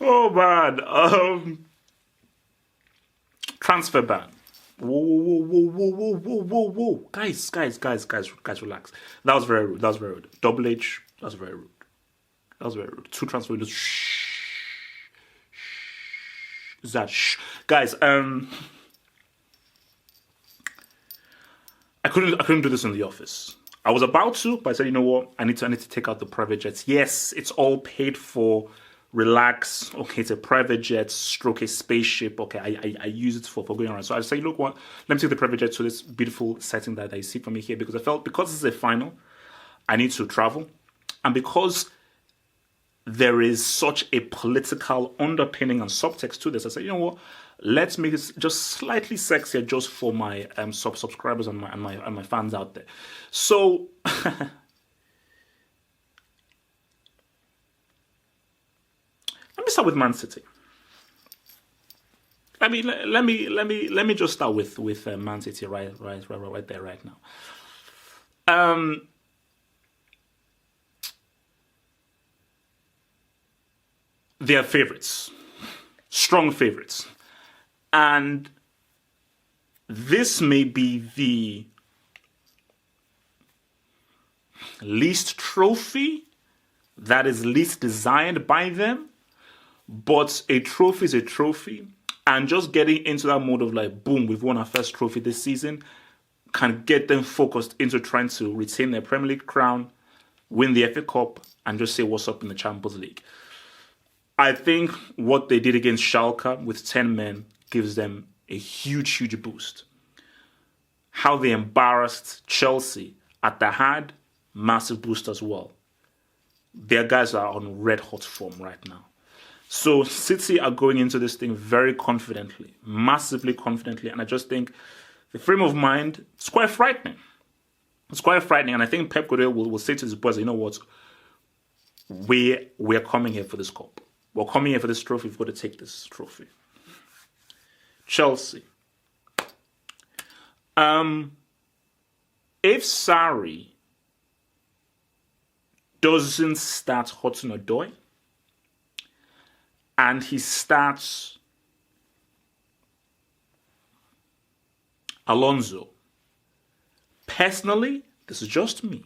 Oh man. Transfer ban. Whoa. Guys, relax. That was very rude. Double H, that was very rude. Two transfer windows. Shh. Guys, I couldn't do this in the office. I was about to, but I said, you know what? I need to take out the private jets. Yes, it's all paid for. Relax. Okay, it's a private jet, stroke a spaceship. Okay, I use it for going around. So I say, look, what? Let me take the private jet to this beautiful setting that I see for me here, because I felt because this is a final, I need to travel, and because there is such a political underpinning and subtext to this, I said, you know what? Let's make it just slightly sexier, just for my subscribers and my fans out there. So. Let me start with Man City. Let me just start with Man City right there right now. They are favorites, strong favorites, and this may be the least trophy that is least desired by them. But a trophy is a trophy, and just getting into that mode of like, boom, we've won our first trophy this season, can get them focused into trying to retain their Premier League crown, win the FA Cup, and just say what's up in the Champions League. I think what they did against Schalke with 10 men gives them a huge boost. How they embarrassed Chelsea at the Hard, massive boost as well. Their guys are on red hot form right now. So City are going into this thing very confidently, massively confidently, and I just think the frame of mind is quite frightening. It's quite frightening, and I think Pep Guardiola will say to his boys, you know what, we're coming here for this cup. We're coming here for this trophy. We've got to take this trophy. Chelsea. If Sarri doesn't start Hudson-Odoi, and he starts Alonso, personally, this is just me,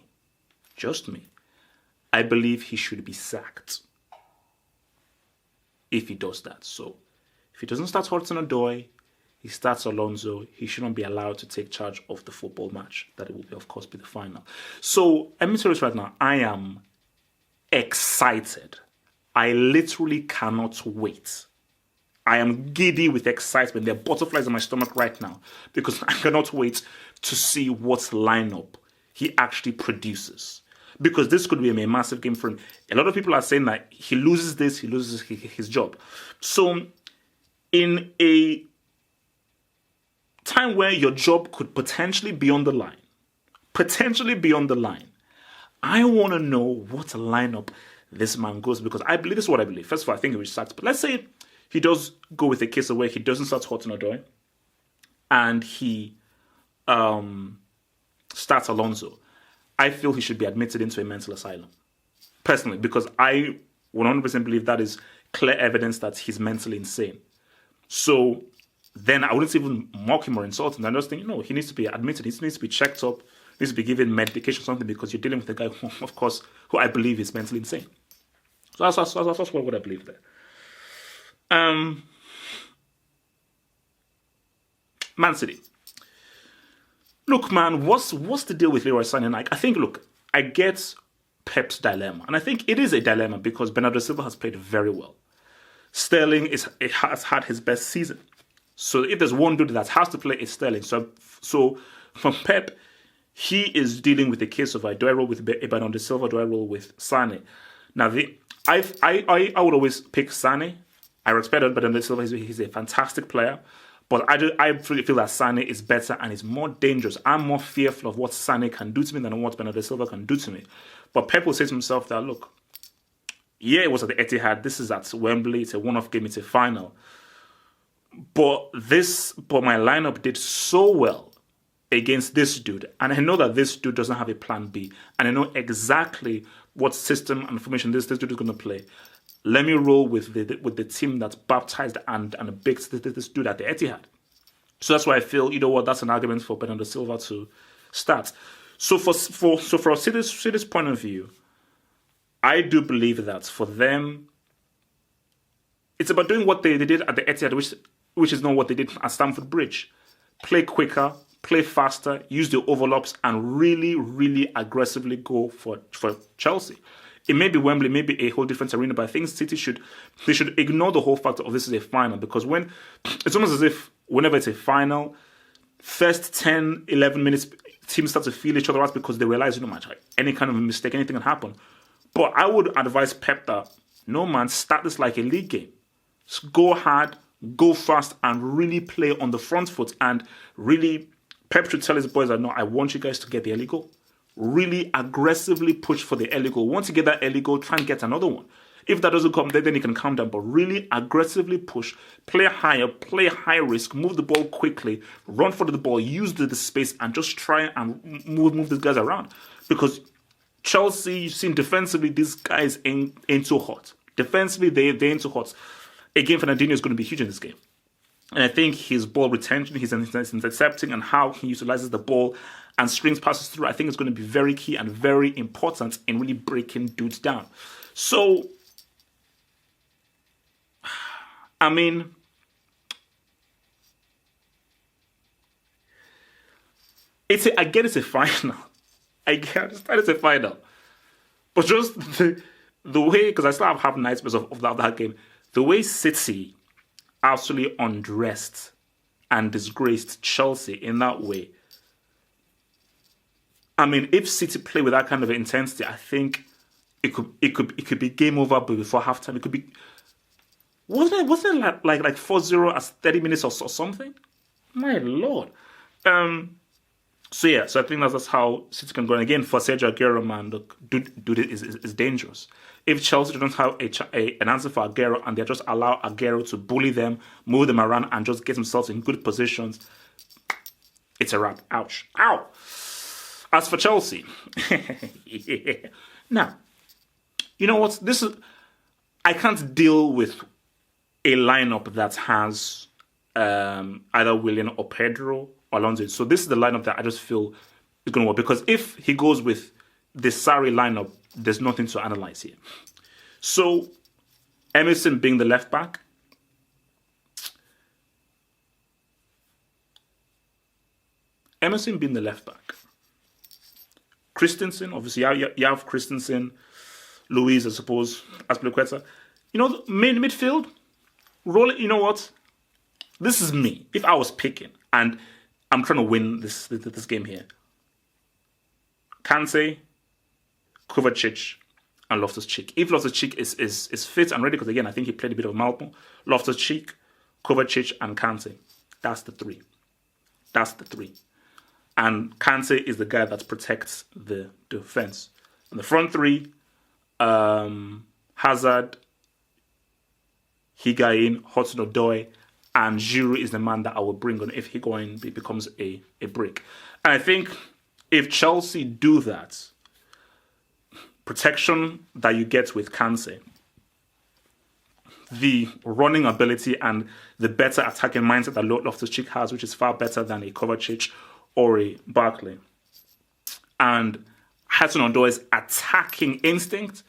I believe he should be sacked if he does that. So if he doesn't start Hudson-Odoi, he starts Alonso, he shouldn't be allowed to take charge of the football match. That it will, of course, be the final. So let me tell you right now, I am excited. I literally cannot wait. I am giddy with excitement. There are butterflies in my stomach right now because I cannot wait to see what lineup he actually produces. Because this could be a massive game for him. A lot of people are saying that he loses this, he loses his job. So in a time where your job could potentially be on the line, I want to know what lineup this man goes, because I believe this is what I believe. First of all, I think he will start. But let's say he does go with a case of where he doesn't start Hudson-Odoi and he starts Alonso. I feel he should be admitted into a mental asylum, personally, because I 100% believe that is clear evidence that he's mentally insane. So then I wouldn't even mock him or insult him. I just think, no, he needs to be admitted. He needs to be checked up. He needs to be given medication or something, because you're dealing with a guy who, of course, who I believe is mentally insane. So that's what I believe there. Man City. Look, man, what's the deal with Leroy Sané? I think, look, I get Pep's dilemma. And I think it is a dilemma because Bernardo Silva has played very well. Sterling has had his best season. So if there's one dude that has to play, it's Sterling. So from Pep, he is dealing with the case of, do I roll with Bernardo Silva, do I roll with Sané? Now, I would always pick Sané. I respect Bernardo Silva. He's a fantastic player. But I really feel that Sané is better and is more dangerous. I'm more fearful of what Sané can do to me than what Bernardo Silva can do to me. But Pep will say to himself that, look, yeah, it was at the Etihad. This is at Wembley. It's a one-off game. It's a final. But my lineup did so well against this dude. And I know that this dude doesn't have a plan B. And I know exactly what system and formation this dude is going to play. let me roll with the team that's baptized and baked this dude at the Etihad. So that's why I feel, you know what, that's an argument for Bernardo Silva to start. So for City's point of view, I do believe that for them, it's about doing what they did at the Etihad, which is not what they did at Stamford Bridge. Play quicker, play faster, use the overlaps, and really, really aggressively go for Chelsea. It may be Wembley, maybe a whole different arena, but I think City should ignore the whole fact of this is a final, because when it's almost as if whenever it's a final, first 10, 11 minutes, teams start to feel each other out because they realize, you know, man, any kind of a mistake, anything can happen. But I would advise Pep that, no man, start this like a league game. Go hard, go fast, and really play on the front foot. And really, Pep should tell his boys that, no, I want you guys to get the early goal. Really aggressively push for the early goal. Once you get that early goal, try and get another one. If that doesn't come, then you can calm down. But really aggressively push, play higher, play high risk, move the ball quickly, run for the ball, use the space, and just try and move these guys around. Because Chelsea, you've seen defensively, these guys ain't so hot. Defensively, they ain't so hot. Again, Fernandinho is going to be huge in this game. And I think his ball retention, his intercepting, and how he utilizes the ball and strings passes through, I think is going to be very key and very important in really breaking dudes down. So, I mean, I get it's a final. I understand it's a final. But just the way, because I still have nightmares of that game, the way City absolutely undressed and disgraced Chelsea in that way. I mean, if City play with that kind of intensity, I think it could be game over before halftime. It could be, wasn't it like 4-0 as 30 minutes or something? My lord. So I think that's how City can go. And again, for Sergio Aguero, man, look, dude is dangerous. If Chelsea don't have an answer for Aguero and they just allow Aguero to bully them, move them around, and just get themselves in good positions, it's a wrap. Ouch. Ow. As for Chelsea, yeah. Now, you know what? I can't deal with a lineup that has either Willian or Pedro or Alonso. So this is the lineup that I just feel is going to work. Because if he goes with the Sarri lineup, there's nothing to analyze here. So Emerson being the left back. Christensen, obviously, you have Christensen, Luiz, I suppose, Azpilicueta. You know, midfield, roll it. You know what? This is me. If I was picking, and I'm trying to win this game here, Kante, Kovacic, and Loftus-Cheek. If Loftus-Cheek is fit and ready, because again, I think he played a bit of Malmo, Loftus-Cheek, Kovacic, and Kante. That's the three. And Kante is the guy that protects the defense. And the front three, Hazard, Higuain, Hudson-Odoi, and Giroud is the man that I will bring on if Higuain becomes a brick. And I think if Chelsea do that, protection that you get with Kante, the running ability and the better attacking mindset that Loftus-Cheek has, which is far better than a Kovacic or a Barkley, and Hudson-Odoi's attacking instinct,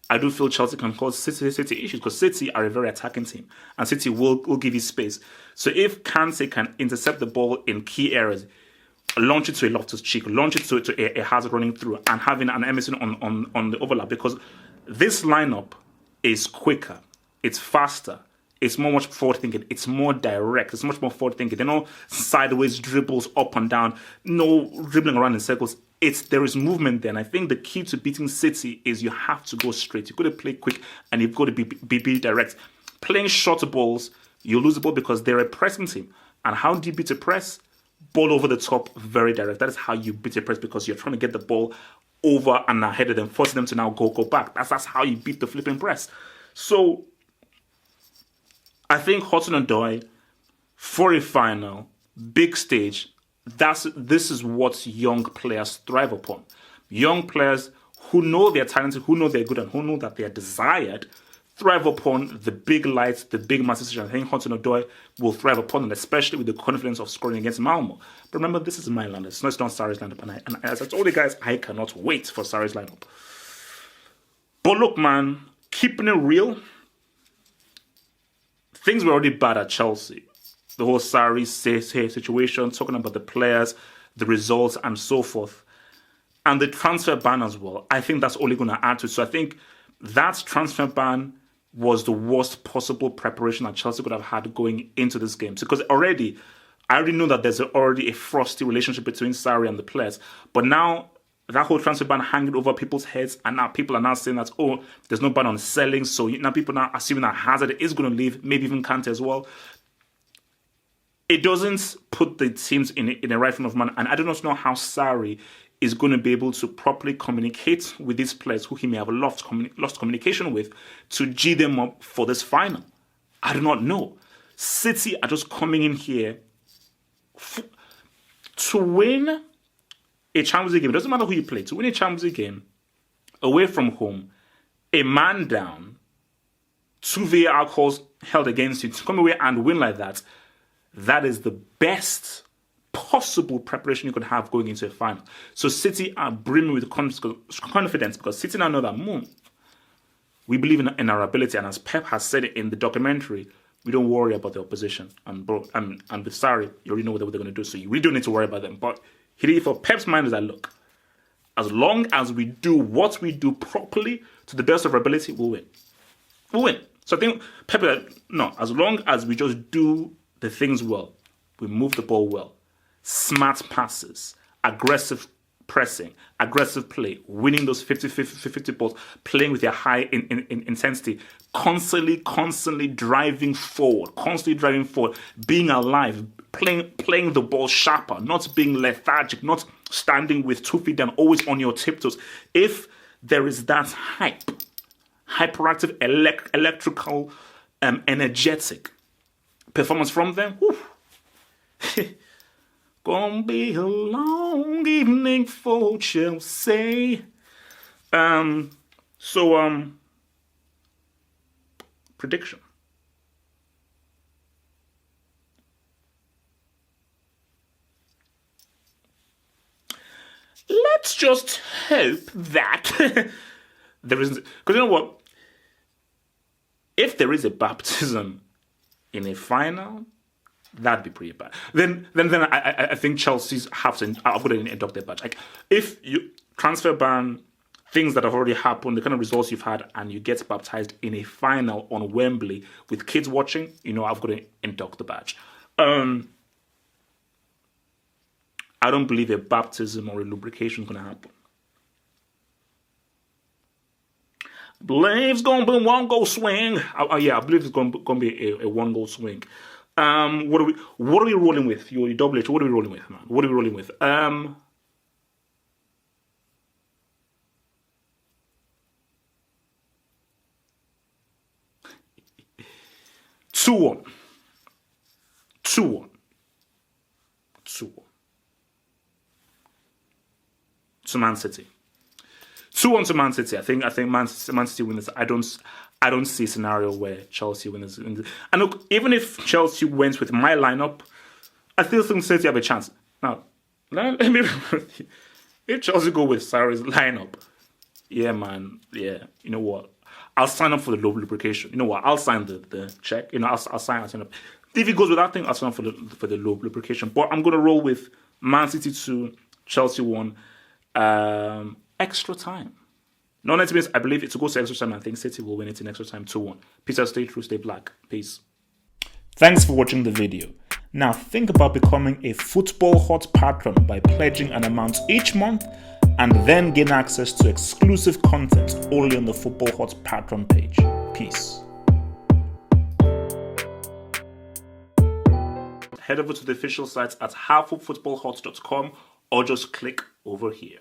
I do feel Chelsea can cause City issues, because City are a very attacking team and City will give you space. So if Kante can intercept the ball in key areas, launch it to a Loftus-Cheek, launch it to a Hazard running through, and having an Emerson on the overlap, because this lineup is quicker, it's faster, it's much forward thinking, it's more direct, it's much more forward thinking. There are no sideways dribbles up and down, no dribbling around in circles. There is movement there. And I think the key to beating City is you have to go straight. You've got to play quick and you've got to be direct. Playing short balls, you lose the ball because they're a pressing team. And how do you beat a press? Ball over the top, very direct. That is how you beat a press, because you're trying to get the ball over and ahead of them, forcing them to now go back. That's how you beat the flipping press. So I think Hudson-Odoi for a final, big stage, this is what young players thrive upon. Young players who know they're talented, who know they're good, and who know that they're desired thrive upon the big lights, the big massive. I think Hudson-Odoi will thrive upon it, especially with the confidence of scoring against Malmo. But remember, this is my lineup. It's not Sarri's lineup. And as I told you guys, I cannot wait for Sarri's lineup. But look, man, keeping it real, things were already bad at Chelsea. The whole Sarri situation, talking about the players, the results, and so forth. And the transfer ban as well. I think that's only going to add to it. So I think that transfer ban was the worst possible preparation that Chelsea could have had going into this game. Because I already know that there's already a frosty relationship between Sarri and the players. But now, that whole transfer ban hanging over people's heads, and now people are now saying that, oh, there's no ban on selling. So now people are now assuming that Hazard is going to leave, maybe even Kante as well. It doesn't put the teams in a right frame of mind. And I do not know how Sarri is going to be able to properly communicate with these players who he may have lost communication with to G them up for this final. I do not know. City are just coming in here to win a Champions League game. It doesn't matter who you play. To win a Champions League game away from home, a man down, 2 VAR calls held against you, to come away and win like that, that is the best possible preparation you could have going into a final. So City are brimming with confidence because City now know that we believe in our ability, and as Pep has said it in the documentary, we don't worry about the opposition. And with Sarri, you already know what they're going to do, so you really don't need to worry about them. But for Pep's mind is that, look, as long as we do what we do properly to the best of our ability, we'll win. We'll win. So I think Pep, as long as we just do the things well, we move the ball well, smart passes, aggressive pressing, aggressive play, winning those 50 balls, playing with your high intensity, constantly driving forward, being alive, playing the ball sharper, not being lethargic, not standing with 2 feet down, always on your tiptoes. If there is that hyperactive, electrical, energetic performance from them, gonna be a long evening for Chelsea. Prediction. Let's just hope that there isn't, because you know what? If there is a baptism in a final, that'd be pretty bad. Then I think Chelsea's have to. I've got to induct their badge. Like, if you transfer ban, things that have already happened, the kind of results you've had, and you get baptized in a final on Wembley with kids watching, I've got to induct the badge. I don't believe a baptism or a lubrication is going to happen. I believe it's going to be one goal swing. I believe it's going to be a 1-goal swing. What are we rolling with? Your double H. What are we rolling with, man? What are we rolling with? 2-1. 2-1. 2-1. To Man City. 2-1 to Man City. I think Man City wins. I don't see a scenario where Chelsea wins. And look, even if Chelsea wins with my lineup, I still think City have a chance. Now, if Chelsea go with Sarri's lineup, yeah, man, yeah, you know what? I'll sign up for the low lubrication. You know what? I'll sign the check. I'll sign up. If it goes with that thing, I'll sign up for the low lubrication. But I'm gonna roll with Man City 2, Chelsea 1. Extra time. No, that means I believe it to go to extra time. I think City will win it in extra time 2-1. Peace out, stay true, stay black. Peace. Thanks for watching the video. Now think about becoming a Football Hot patron by pledging an amount each month and then gain access to exclusive content only on the Football Hot patron page. Peace. Head over to the official site at halffootballhot.com or just click over here.